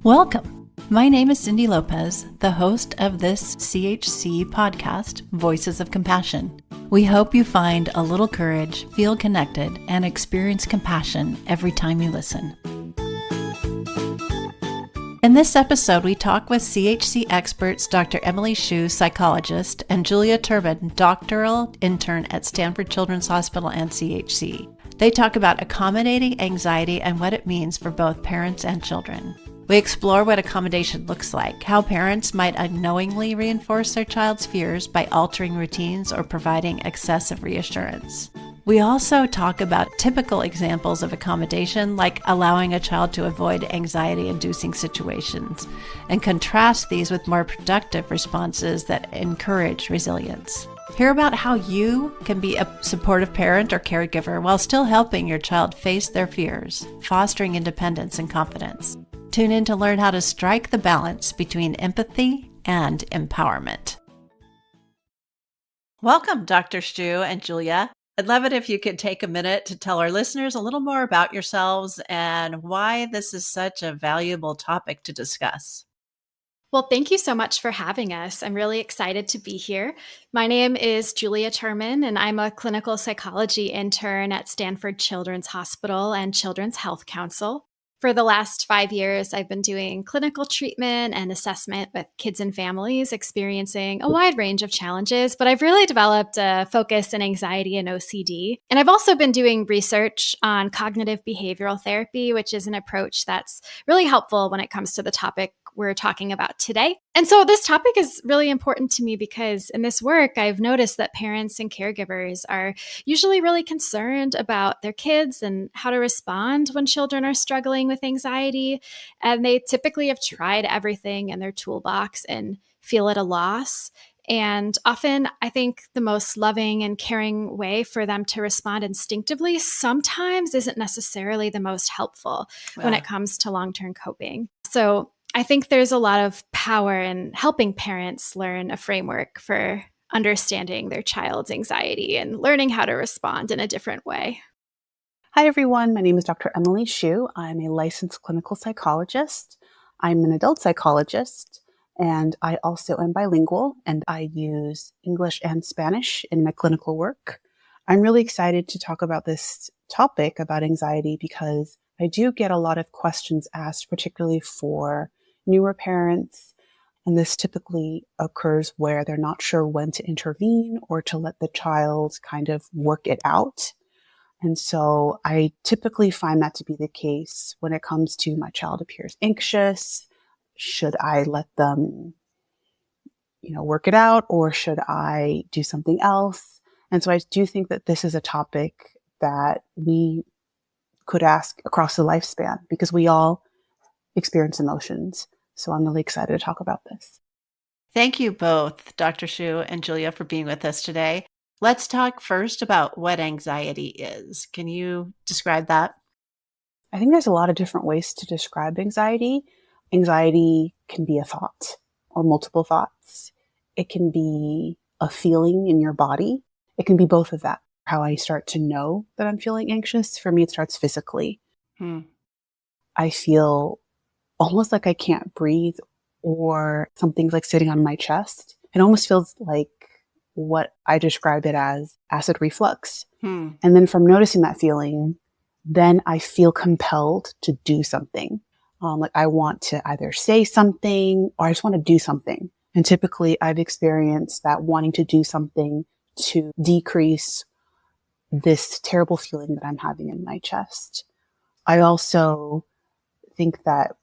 Welcome. My name is Cindy Lopez, the host of this CHC podcast, Voices of Compassion. We hope you find a little courage, feel connected, and experience compassion every time you listen. In this episode, we talk with CHC experts Dr. Emily Hsu, psychologist, and Julia Terman, doctoral intern at Stanford Children's Hospital and CHC. They talk about accommodating anxiety and what it means for both parents and children. We explore what accommodation looks like, how parents might unknowingly reinforce their child's fears by altering routines or providing excessive reassurance. We also talk about typical examples of accommodation, like allowing a child to avoid anxiety-inducing situations, and contrast these with more productive responses that encourage resilience. Hear about how you can be a supportive parent or caregiver while still helping your child face their fears, fostering independence and confidence. Tune in to learn how to strike the balance between empathy and empowerment. Welcome, Dr. Hsu and Julia. I'd love it if you could take a minute to tell our listeners a little more about yourselves and why this is such a valuable topic to discuss. Well, thank you so much for having us. I'm really excited to be here. My name is Julia Terman, and I'm a clinical psychology intern at Stanford Children's Hospital and Children's Health Council. For the last 5 years, I've been doing clinical treatment and assessment with kids and families experiencing a wide range of challenges, but I've really developed a focus in anxiety and OCD. And I've also been doing research on cognitive behavioral therapy, which is an approach that's really helpful when it comes to the topic we're talking about today. And so this topic is really important to me because in this work, I've noticed that parents and caregivers are usually really concerned about their kids and how to respond when children are struggling with anxiety. And they typically have tried everything in their toolbox and feel at a loss. And often, I think the most loving and caring way for them to respond instinctively sometimes isn't necessarily the most helpful when it comes to long-term coping. So I think there's a lot of power in helping parents learn a framework for understanding their child's anxiety and learning how to respond in a different way. Hi, everyone. My name is Dr. Emily Hsu. I'm a licensed clinical psychologist. I'm an adult psychologist, and I also am bilingual, and I use English and Spanish in my clinical work. I'm really excited to talk about this topic about anxiety because I do get a lot of questions asked, particularly for newer parents, and this typically occurs where they're not sure when to intervene or to let the child kind of work it out. And so I typically find that to be the case when it comes to my child appears anxious. Should I let them, work it out, or should I do something else? And so I do think that this is a topic that we could ask across the lifespan because we all experience emotions. So I'm really excited to talk about this. Thank you both, Dr. Hsu and Julia, for being with us today. Let's talk first about what anxiety is. Can you describe that? I think there's a lot of different ways to describe anxiety. Anxiety can be a thought or multiple thoughts. It can be a feeling in your body. It can be both of that. How I start to know that I'm feeling anxious, for me, it starts physically. I feel almost like I can't breathe, or something's like sitting on my chest. It almost feels like what I describe it as acid reflux. And then from noticing that feeling, then I feel compelled to do something. Like I want to either say something or I just want to do something. And typically I've experienced that wanting to do something to decrease this terrible feeling that I'm having in my chest. I also think that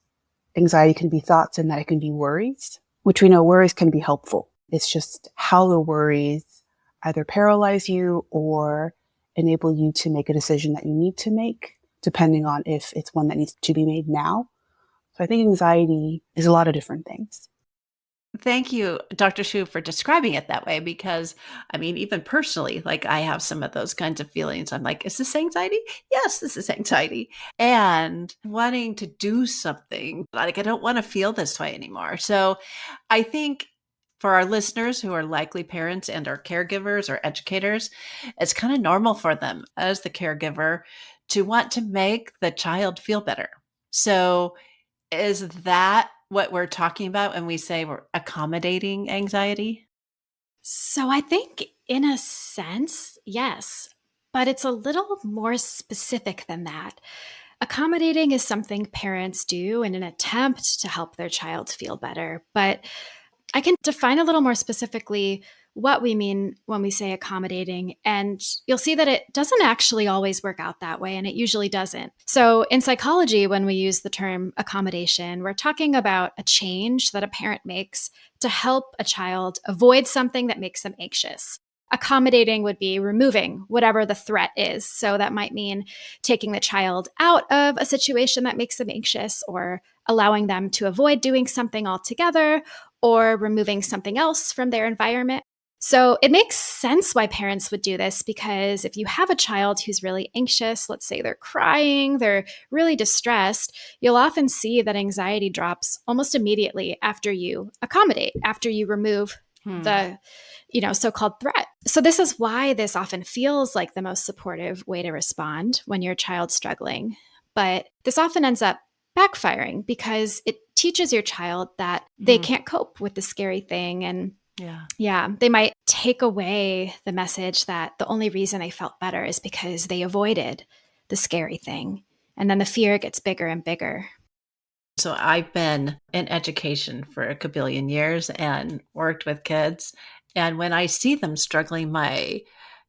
anxiety can be thoughts and that it can be worries, which we know worries can be helpful. It's just how the worries either paralyze you or enable you to make a decision that you need to make, depending on if it's one that needs to be made now. So I think anxiety is a lot of different things. Thank you, Dr. Hsu, for describing it that way, because even personally, like I have some of those kinds of feelings. I'm like, is this anxiety? Yes, this is anxiety. And wanting to do something, like I don't want to feel this way anymore. So I think for our listeners who are likely parents and are caregivers or educators, it's kind of normal for them as the caregiver to want to make the child feel better. So Is that what we're talking about when we say we're accommodating anxiety? So I think in a sense, yes, but it's a little more specific than that. Accommodating is something parents do in an attempt to help their child feel better, but I can define a little more specifically what we mean when we say accommodating. And you'll see that it doesn't actually always work out that way, and it usually doesn't. So, in psychology, when we use the term accommodation, we're talking about a change that a parent makes to help a child avoid something that makes them anxious. Accommodating would be removing whatever the threat is. So, that might mean taking the child out of a situation that makes them anxious, or allowing them to avoid doing something altogether, or removing something else from their environment. So it makes sense why parents would do this, because if you have a child who's really anxious, let's say they're crying, they're really distressed, you'll often see that anxiety drops almost immediately after you accommodate, after you remove the so-called threat. So this is why this often feels like the most supportive way to respond when your child's struggling. But this often ends up backfiring because it teaches your child that they can't cope with the scary thing. And they might take away the message that the only reason they felt better is because they avoided the scary thing. And then the fear gets bigger and bigger. So I've been in education for a kabillion years and worked with kids. And when I see them struggling, my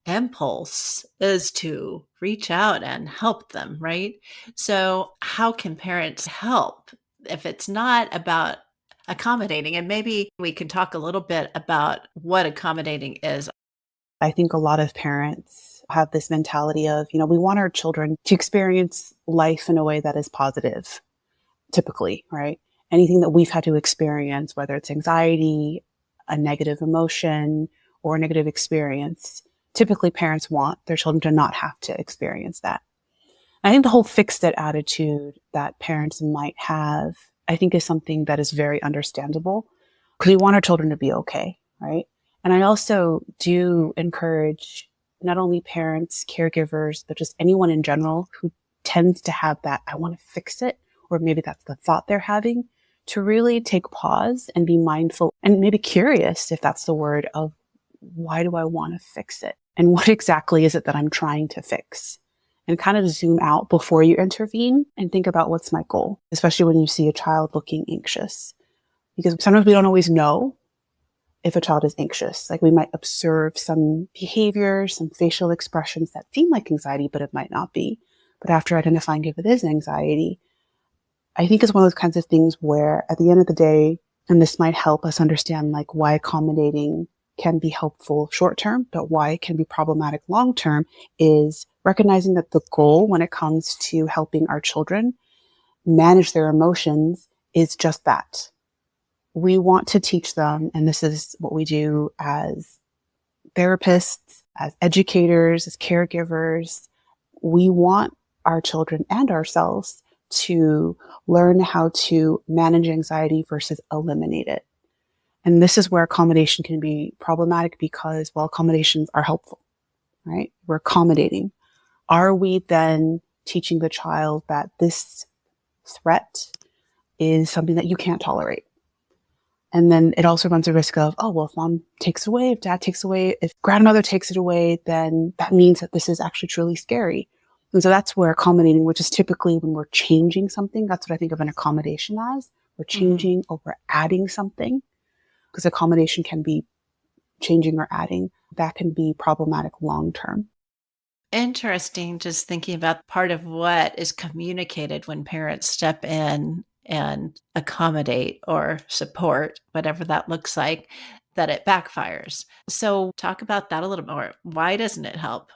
impulse is to reach out and help them, right? So how can parents help if it's not about accommodating? And maybe we can talk a little bit about what accommodating is. I think a lot of parents have this mentality of, we want our children to experience life in a way that is positive, typically, right? Anything that we've had to experience, whether it's anxiety, a negative emotion, or a negative experience, typically parents want their children to not have to experience that. I think the whole fix it attitude that parents might have, I think is something that is very understandable, because we want our children to be okay, right? And I also do encourage not only parents, caregivers, but just anyone in general who tends to have that, I want to fix it, or maybe that's the thought they're having, to really take pause and be mindful and maybe curious, if that's the word, of why do I want to fix it? And what exactly is it that I'm trying to fix? And kind of zoom out before you intervene and think about, what's my goal, especially when you see a child looking anxious. Because sometimes we don't always know if a child is anxious. Like, we might observe some behavior, some facial expressions that seem like anxiety, but it might not be. But after identifying if it is anxiety, I think it's one of those kinds of things where at the end of the day, and this might help us understand like why accommodating can be helpful short term, but why it can be problematic long term, is recognizing that the goal when it comes to helping our children manage their emotions is just that. We want to teach them, and this is what we do as therapists, as educators, as caregivers. We want our children and ourselves to learn how to manage anxiety versus eliminate it. And this is where accommodation can be problematic, because while accommodations are helpful, right? We're accommodating. Are we then teaching the child that this threat is something that you can't tolerate? And then it also runs the risk of, oh, well, if mom takes away, if dad takes away, if grandmother takes it away, then that means that this is actually truly scary. And so that's where accommodating, which is typically when we're changing something, that's what I think of an accommodation as. We're changing or we're adding something, because accommodation can be changing or adding. That can be problematic long term. Interesting, just thinking about part of what is communicated when parents step in and accommodate or support, whatever that looks like, that it backfires. So talk about that a little more. Why doesn't it help?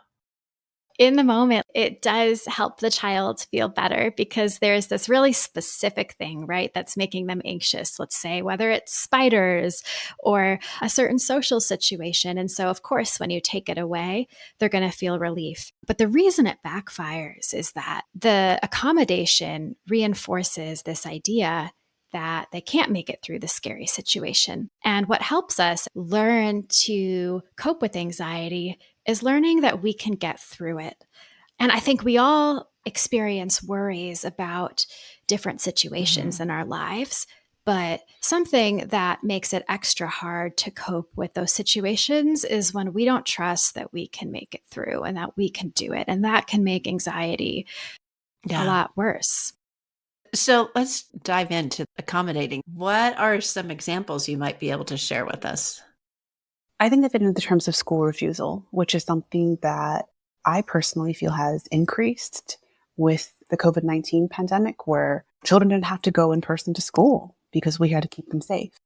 In the moment, it does help the child feel better because there's this really specific thing, right, that's making them anxious. Let's say whether it's spiders or a certain social situation. And so, of course, when you take it away, they're going to feel relief. But the reason it backfires is that the accommodation reinforces this idea that they can't make it through the scary situation. And what helps us learn to cope with anxiety is learning that we can get through it. And I think we all experience worries about different situations in our lives. But something that makes it extra hard to cope with those situations is when we don't trust that we can make it through and that we can do it. And that can make anxiety a lot worse. So let's dive into accommodating. What are some examples you might be able to share with us? I think of it in the terms of school refusal, which is something that I personally feel has increased with the COVID-19 pandemic, where children didn't have to go in person to school because we had to keep them safe.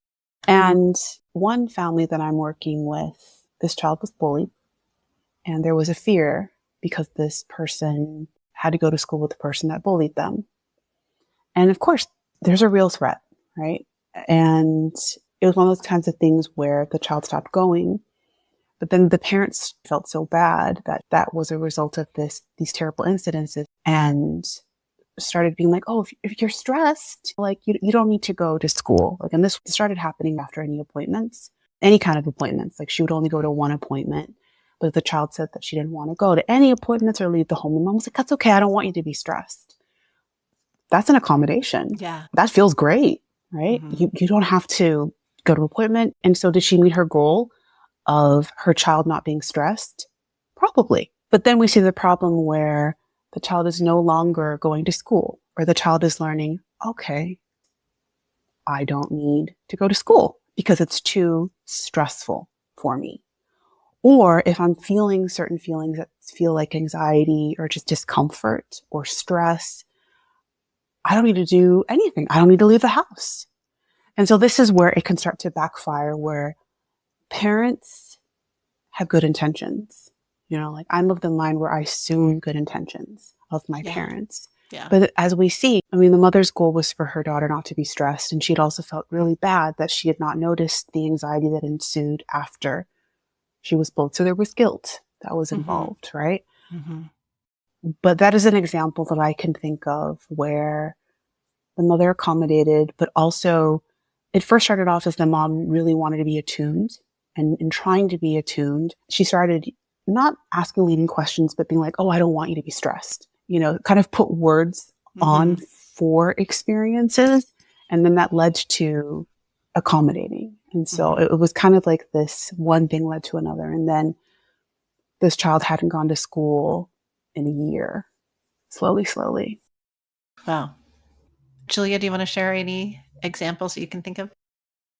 And one family that I'm working with, this child was bullied, and there was a fear because this person had to go to school with the person that bullied them. And of course, there's a real threat, right? And it was one of those kinds of things where the child stopped going, but then the parents felt so bad that that was a result of these terrible incidences, and started being like, oh, if you're stressed, like you don't need to go to school. Like, and this started happening after any kind of appointments. Like, she would only go to one appointment, but the child said that she didn't want to go to any appointments or leave the home. And mom was like, that's okay. I don't want you to be stressed. That's an accommodation. Yeah. That feels great, right? You don't have to go to an appointment. And so did she meet her goal of her child not being stressed? Probably. But then we see the problem where the child is no longer going to school, or the child is learning, okay, I don't need to go to school because it's too stressful for me. Or if I'm feeling certain feelings that feel like anxiety or just discomfort or stress, I don't need to do anything. I don't need to leave the house. And so this is where it can start to backfire, where parents have good intentions. You know, like, I'm of the line where I assume good intentions of my parents. Yeah. But as we see, I mean, the mother's goal was for her daughter not to be stressed. And she'd also felt really bad that she had not noticed the anxiety that ensued after she was bullied. So there was guilt that was involved, right? But that is an example that I can think of where the mother accommodated, but also it first started off as the mom really wanted to be attuned. And in trying to be attuned, she started not asking leading questions, but being like, oh, I don't want you to be stressed. You know, kind of put words on for experiences. And then that led to accommodating. And so it was kind of like this one thing led to another. And then this child hadn't gone to school in a year, slowly. Wow. Julia, do you want to share any examples that you can think of?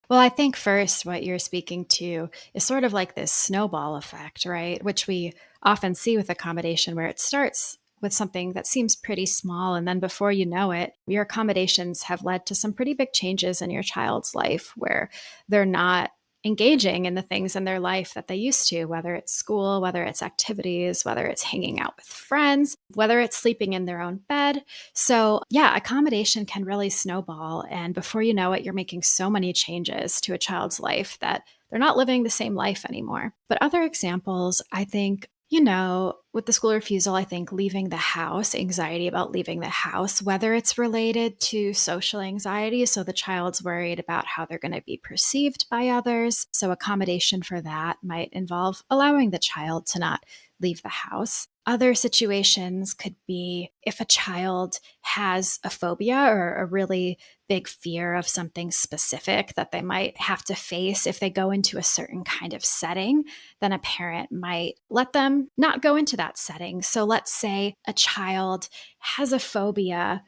Well, I think first what you're speaking to is sort of like this snowball effect, right? Which we often see with accommodation, where it starts with something that seems pretty small. And then before you know it, your accommodations have led to some pretty big changes in your child's life, where they're not engaging in the things in their life that they used to, whether it's school, whether it's activities, whether it's hanging out with friends, whether it's sleeping in their own bed. So yeah, accommodation can really snowball. And before you know it, you're making so many changes to a child's life that they're not living the same life anymore. But other examples, I think, you know, with the school refusal, I think leaving the house, anxiety about leaving the house, whether it's related to social anxiety, so the child's worried about how they're going to be perceived by others. So accommodation for that might involve allowing the child to not leave the house. Other situations could be if a child has a phobia or a really big fear of something specific that they might have to face if they go into a certain kind of setting, then a parent might let them not go into that setting. So let's say a child has a phobia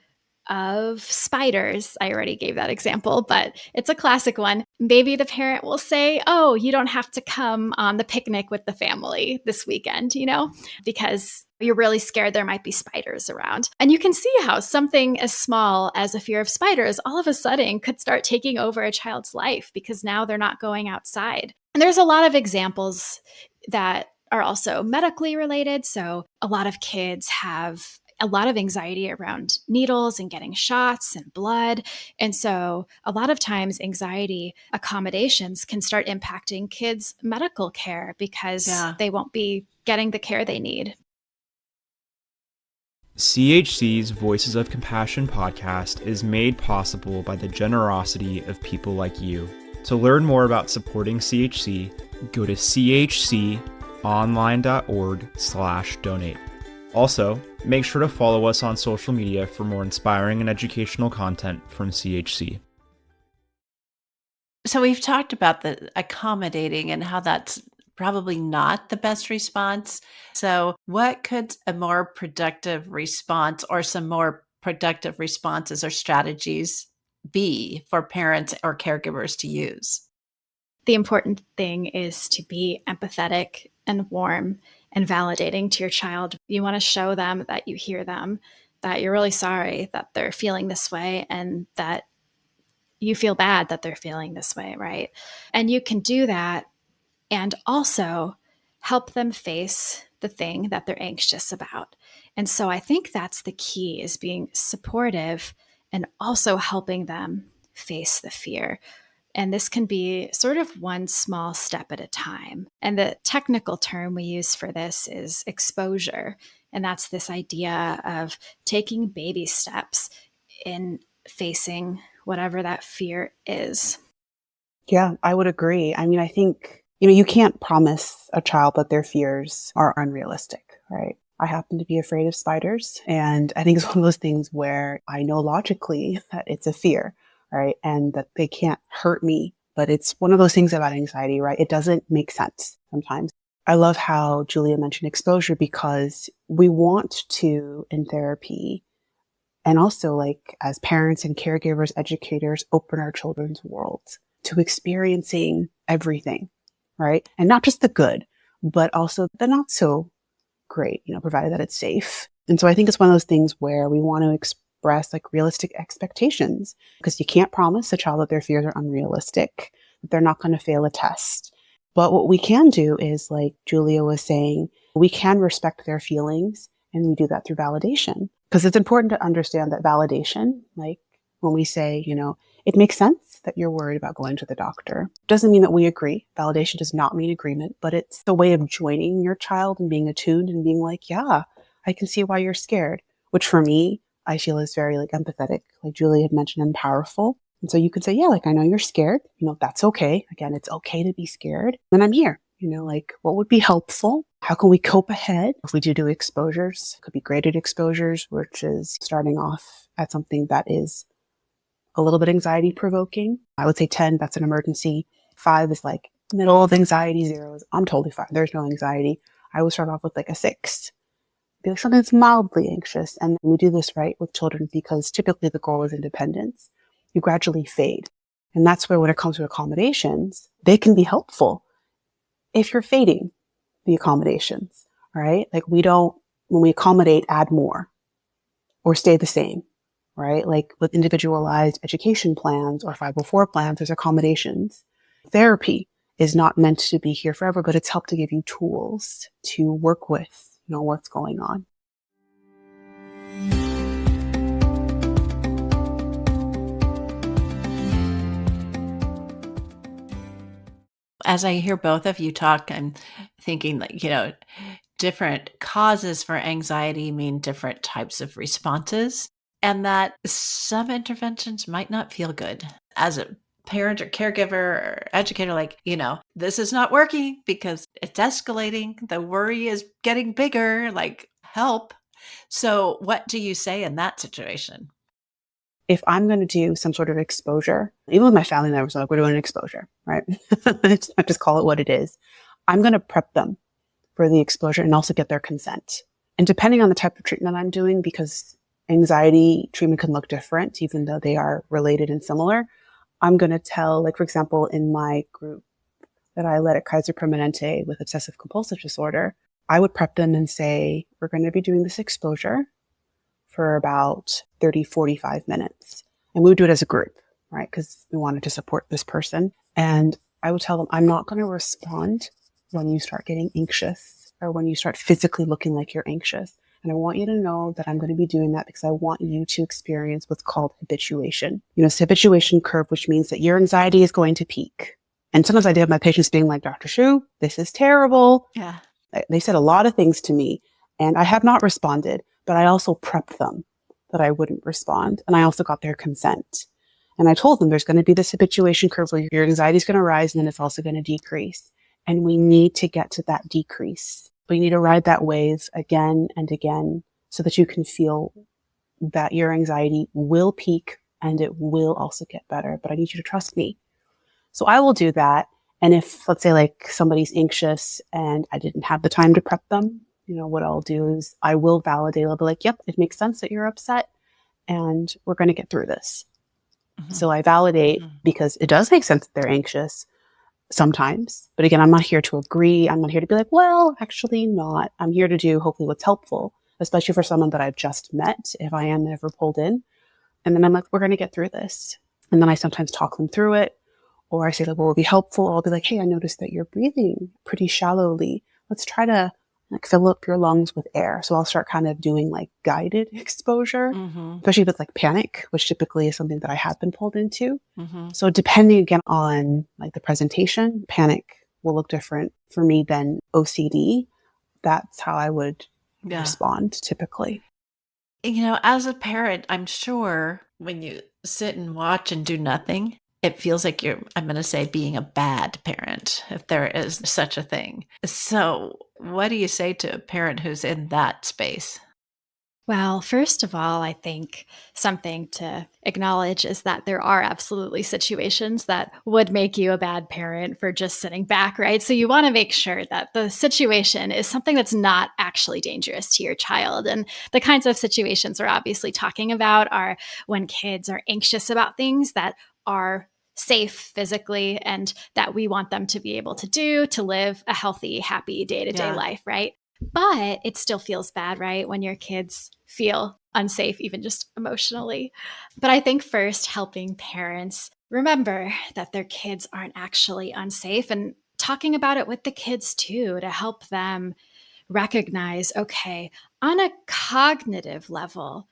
of spiders. I already gave that example, but it's a classic one. Maybe the parent will say, oh, you don't have to come on the picnic with the family this weekend, you know, because you're really scared there might be spiders around. And you can see how something as small as a fear of spiders all of a sudden could start taking over a child's life because now they're not going outside. And there's a lot of examples that are also medically related. So a lot of kids have a lot of anxiety around needles and getting shots and blood. And so a lot of times anxiety accommodations can start impacting kids' medical care because they won't be getting the care they need. CHC's Voices of Compassion podcast is made possible by the generosity of people like you. To learn more about supporting CHC, go to chconline.org/donate. Also, Make sure to follow us on social media for more inspiring and educational content from CHC. So we've talked about the accommodating and how that's probably not the best response. So what could a more productive response or some more productive responses or strategies be for parents or caregivers to use? The important thing is to be empathetic and warm and validating to your child. You want to show them that you hear them, that you're really sorry that they're feeling this way, and that you feel bad that they're feeling this way, right? And you can do that and also help them face the thing that they're anxious about. And so I think that's the key, is being supportive and also helping them face the fear. And this can be sort of one small step at a time. And the technical term we use for this is exposure. And that's this idea of taking baby steps in facing whatever that fear is. Yeah, I would agree. I mean, I think, you can't promise a child that their fears are unrealistic, right? I happen to be afraid of spiders. And I think it's one of those things where I know logically that it's a fear, right? And that they can't hurt me. But it's one of those things about anxiety, right? It doesn't make sense sometimes. I love how Julia mentioned exposure, because we want to, in therapy, and also like as parents and caregivers, educators, open our children's worlds to experiencing everything, right? And not just the good, but also the not so great, provided that it's safe. And so I think it's one of those things where we want to express like realistic expectations, because you can't promise a child that their fears are unrealistic, that they're not going to fail a test. But what we can do is, like Julia was saying, we can respect their feelings, and we do that through validation. Because it's important to understand that validation, like when we say, it makes sense that you're worried about going to the doctor, doesn't mean that we agree. Validation does not mean agreement, but it's the way of joining your child and being attuned and being like, yeah, I can see why you're scared, which for me, I feel is very like empathetic, like Julie had mentioned, and powerful. And so you could say, yeah, like, I know you're scared. That's okay. Again, it's okay to be scared. And I'm here. Like, what would be helpful? How can we cope ahead? If we do exposures, it could be graded exposures, which is starting off at something that is a little bit anxiety provoking. I would say 10, that's an emergency. 5 is like middle of anxiety. 0 is, I'm totally fine. There's no anxiety. I would start off with like a 6. Be like something that's mildly anxious. And we do this right with children because typically the goal is independence. You gradually fade. And that's where when it comes to accommodations, they can be helpful if you're fading the accommodations, right? Like when we accommodate, add more or stay the same, right? Like with individualized education plans or 504 plans, there's accommodations. Therapy is not meant to be here forever, but it's helped to give you tools to work with, what's going on. As I hear both of you talk, I'm thinking like, different causes for anxiety mean different types of responses, and that some interventions might not feel good. As a parent or caregiver or educator, like, this is not working because it's escalating. The worry is getting bigger, like, help. So what do you say in that situation? If I'm going to do some sort of exposure, even with my family members, like, we're doing an exposure, right? I just call it what it is. I'm going to prep them for the exposure and also get their consent. And depending on the type of treatment I'm doing, because anxiety treatment can look different, even though they are related and similar, I'm going to tell, like, for example, in my group that I led at Kaiser Permanente with obsessive compulsive disorder, I would prep them and say, we're going to be doing this exposure for about 30, 45 minutes. And we would do it as a group, right? Because we wanted to support this person. And I would tell them, I'm not going to respond when you start getting anxious or when you start physically looking like you're anxious. And I want you to know that I'm going to be doing that because I want you to experience what's called habituation. It's a habituation curve, which means that your anxiety is going to peak. And sometimes I do have my patients being like, Dr. Shu, this is terrible. Yeah. They said a lot of things to me and I have not responded, but I also prepped them that I wouldn't respond. And I also got their consent. And I told them there's going to be this habituation curve where your anxiety is going to rise and then it's also going to decrease. And we need to get to that decrease. We need to ride that wave again and again so that you can feel that your anxiety will peak and it will also get better. But I need you to trust me. So I will do that. And if, let's say, like somebody's anxious and I didn't have the time to prep them, what I'll do is I will validate. I'll be like, yep, it makes sense that you're upset and we're going to get through this. Mm-hmm. So I validate because it does make sense that they're anxious sometimes. But again, I'm not here to agree. I'm not here to be like, well, actually not. I'm here to do hopefully what's helpful, especially for someone that I've just met, if I am ever pulled in. And then I'm like, we're going to get through this. And then I sometimes talk them through it. Or I say, like, what will be helpful? Or I'll be like, hey, I noticed that you're breathing pretty shallowly. Let's try to fill up your lungs with air. So I'll start kind of doing like guided exposure, especially if it's like panic, which typically is something that I have been pulled into. So depending again on like the presentation, panic will look different for me than OCD. That's how I would respond typically. As a parent, I'm sure when you sit and watch and do nothing, it feels like you're, I'm going to say, being a bad parent, if there is such a thing. So what do you say to a parent who's in that space? Well, first of all, I think something to acknowledge is that there are absolutely situations that would make you a bad parent for just sitting back, right? So you want to make sure that the situation is something that's not actually dangerous to your child. And the kinds of situations we're obviously talking about are when kids are anxious about things that are safe physically and that we want them to be able to do to live a healthy, happy day-to-day life, right? But it still feels bad, right? When your kids feel unsafe, even just emotionally. But I think first helping parents remember that their kids aren't actually unsafe and talking about it with the kids too, to help them recognize, okay, on a cognitive level,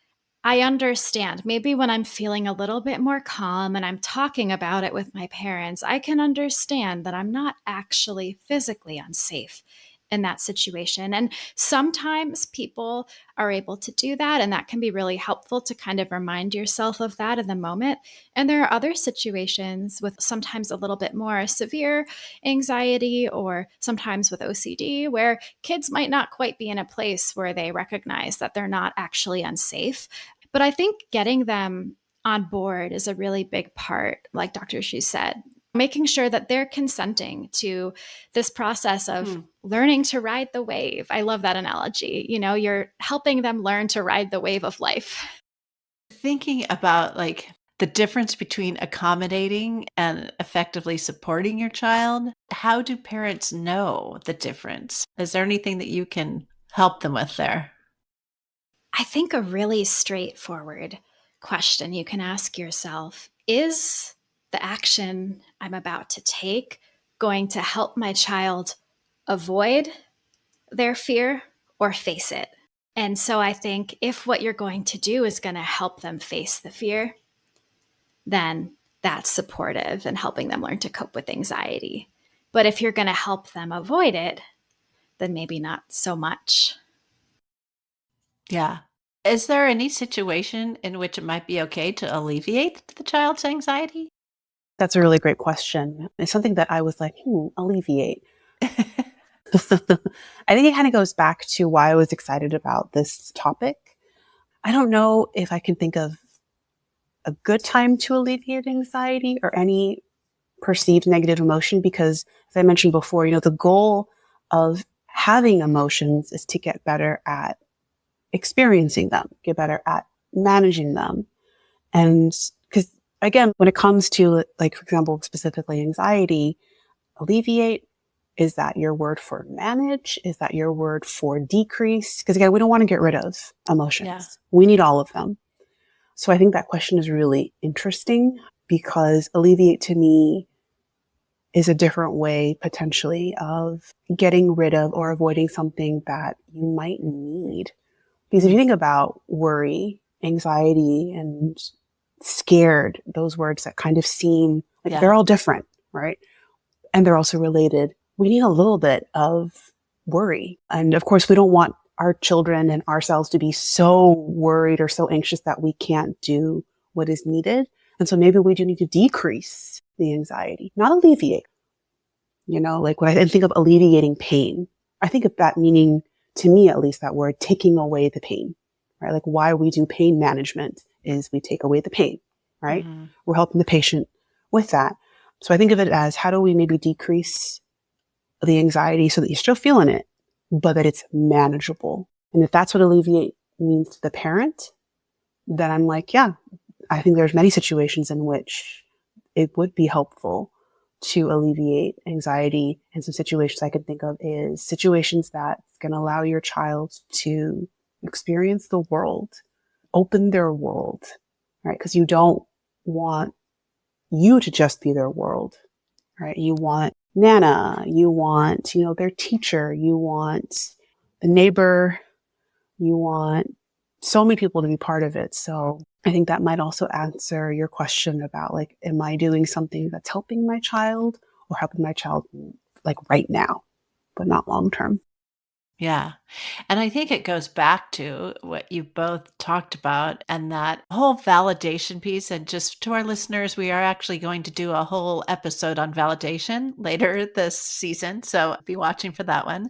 I understand. Maybe when I'm feeling a little bit more calm and I'm talking about it with my parents, I can understand that I'm not actually physically unsafe in that situation. And sometimes people are able to do that, and that can be really helpful to kind of remind yourself of that in the moment. And there are other situations with sometimes a little bit more severe anxiety or sometimes with OCD where kids might not quite be in a place where they recognize that they're not actually unsafe. But I think getting them on board is a really big part, like Dr. Shu said, making sure that they're consenting to this process of learning to ride the wave. I love that analogy. You're helping them learn to ride the wave of life. Thinking about like the difference between accommodating and effectively supporting your child, how do parents know the difference? Is there anything that you can help them with there? I think a really straightforward question you can ask yourself is the action I'm about to take going to help my child avoid their fear or face it? And so I think if what you're going to do is going to help them face the fear, then that's supportive and helping them learn to cope with anxiety. But if you're going to help them avoid it, then maybe not so much. Yeah. Is there any situation in which it might be okay to alleviate the child's anxiety? That's a really great question. It's something that I was like, alleviate. I think it kind of goes back to why I was excited about this topic. I don't know if I can think of a good time to alleviate anxiety or any perceived negative emotion, because as I mentioned before, the goal of having emotions is to get better at experiencing them, get better at managing them. And because again, when it comes to, like, for example, specifically anxiety, alleviate, is that your word for manage? Is that your word for decrease? Because again, we don't want to get rid of emotions. Yeah. We need all of them. So I think that question is really interesting because alleviate to me is a different way potentially of getting rid of or avoiding something that you might need. Because if you think about worry, anxiety, and scared, those words that kind of seem like they're all different, right? And they're also related. We need a little bit of worry. And of course, we don't want our children and ourselves to be so worried or so anxious that we can't do what is needed. And so maybe we do need to decrease the anxiety, not alleviate. Like when I think of alleviating pain, I think of that meaning, to me at least, that word, taking away the pain. right? Like why we do pain management is we take away the pain, right? Mm-hmm. We're helping the patient with that. So I think of it as how do we maybe decrease the anxiety so that you're still feeling it, but that it's manageable. And if that's what alleviate means to the parent, then I'm like, yeah, I think there's many situations in which it would be helpful to alleviate anxiety. And some situations I can think of is situations that's going to allow your child to experience the world, open their world, right? Because you don't want you to just be their world, right? You want Nana, you want, their teacher, you want the neighbor, you want so many people to be part of it. So I think that might also answer your question about like, am I doing something that's helping my child or helping my child like right now, but not long term? Yeah. And I think it goes back to what you both talked about and that whole validation piece. And just to our listeners, we are actually going to do a whole episode on validation later this season. So be watching for that one.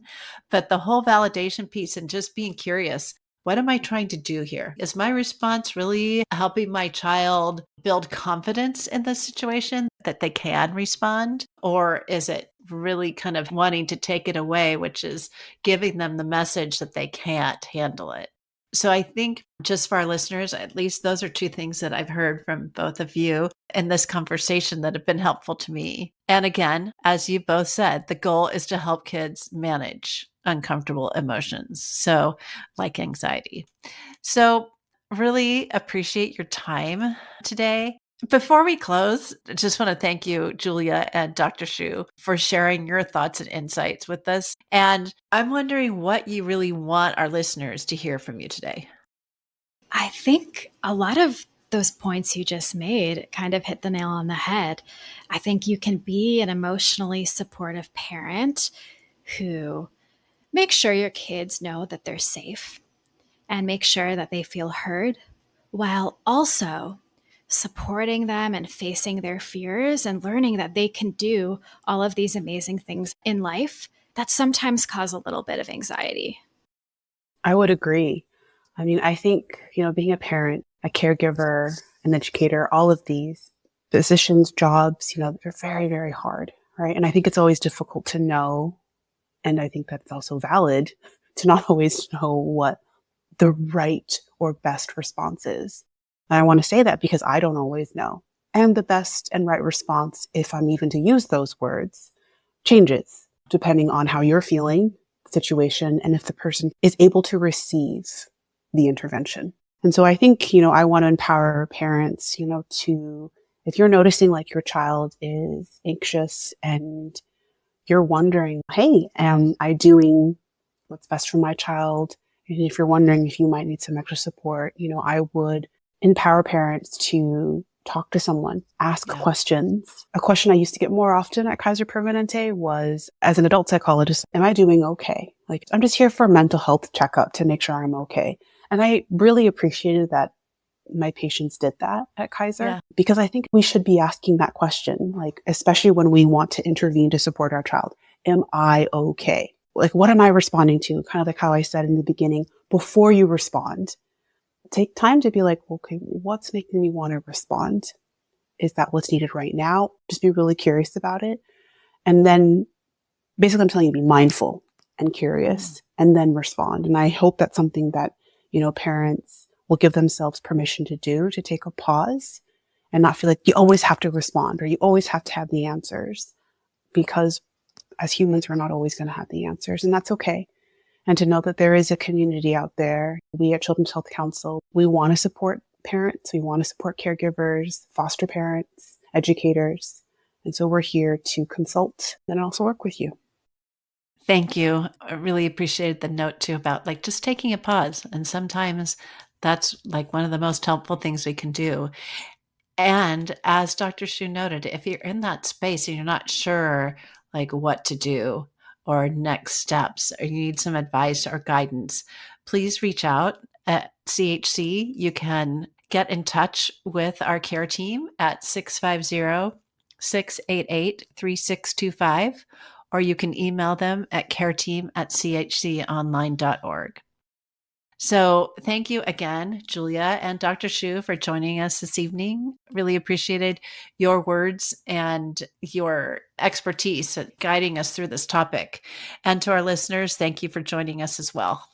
But the whole validation piece and just being curious. What am I trying to do here? Is my response really helping my child build confidence in the situation that they can respond? Or is it really kind of wanting to take it away, which is giving them the message that they can't handle it? So I think just for our listeners, at least those are two things that I've heard from both of you in this conversation that have been helpful to me. And again, as you both said, the goal is to help kids manage uncomfortable emotions. So like anxiety. So really appreciate your time today. Before we close, I just want to thank you, Julia and Dr. Shu, for sharing your thoughts and insights with us. And I'm wondering what you really want our listeners to hear from you today. I think a lot of those points you just made kind of hit the nail on the head. I think you can be an emotionally supportive parent who makes sure your kids know that they're safe and make sure that they feel heard, while also supporting them and facing their fears and learning that they can do all of these amazing things in life that sometimes cause a little bit of anxiety. I would agree. I mean, I think, being a parent, a caregiver, an educator, all of these positions, jobs, they're very, very hard, right? And I think it's always difficult to know. And I think that's also valid to not always know what the right or best response is. And I want to say that because I don't always know. And the best and right response, if I'm even to use those words, changes depending on how you're feeling, the situation, and if the person is able to receive the intervention. And so I think, I want to empower parents, to, if you're noticing like your child is anxious and you're wondering, hey, am I doing what's best for my child? And if you're wondering if you might need some extra support, I would empower parents to talk to someone, ask questions. A question I used to get more often at Kaiser Permanente was, as an adult psychologist, am I doing okay? Like, I'm just here for a mental health checkup to make sure I'm okay. And I really appreciated that my patients did that at Kaiser because I think we should be asking that question, like, especially when we want to intervene to support our child. Am I okay? Like, what am I responding to? Kind of like how I said in the beginning, before you respond, take time to be like, okay, what's making me want to respond? Is that what's needed right now? Just be really curious about it. And then basically I'm telling you, be mindful and curious and then respond. And I hope that's something that, parents will give themselves permission to do, to take a pause and not feel like you always have to respond or you always have to have the answers, because as humans, we're not always going to have the answers, and that's okay. And to know that there is a community out there. We at Children's Health Council, we want to support parents. We want to support caregivers, foster parents, educators. And so we're here to consult and also work with you. Thank you. I really appreciated the note too about like just taking a pause. And sometimes that's like one of the most helpful things we can do. And as Dr. Shu noted, if you're in that space and you're not sure like what to do or next steps, or you need some advice or guidance, please reach out at CHC. You can get in touch with our care team at 650-688-3625, or you can email them at careteam@chconline.org. So thank you again, Julia and Dr. Shu, for joining us this evening. Really appreciated your words and your expertise at guiding us through this topic. And to our listeners, thank you for joining us as well.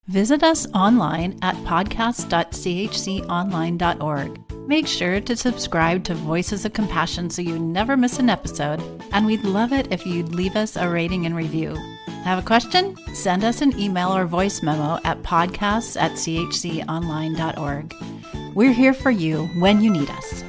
Visit us online at podcast.chconline.org. Make sure to subscribe to Voices of Compassion so you never miss an episode, and we'd love it if you'd leave us a rating and review. Have a question? Send us an email or voice memo at podcasts@chconline.org. We're here for you when you need us.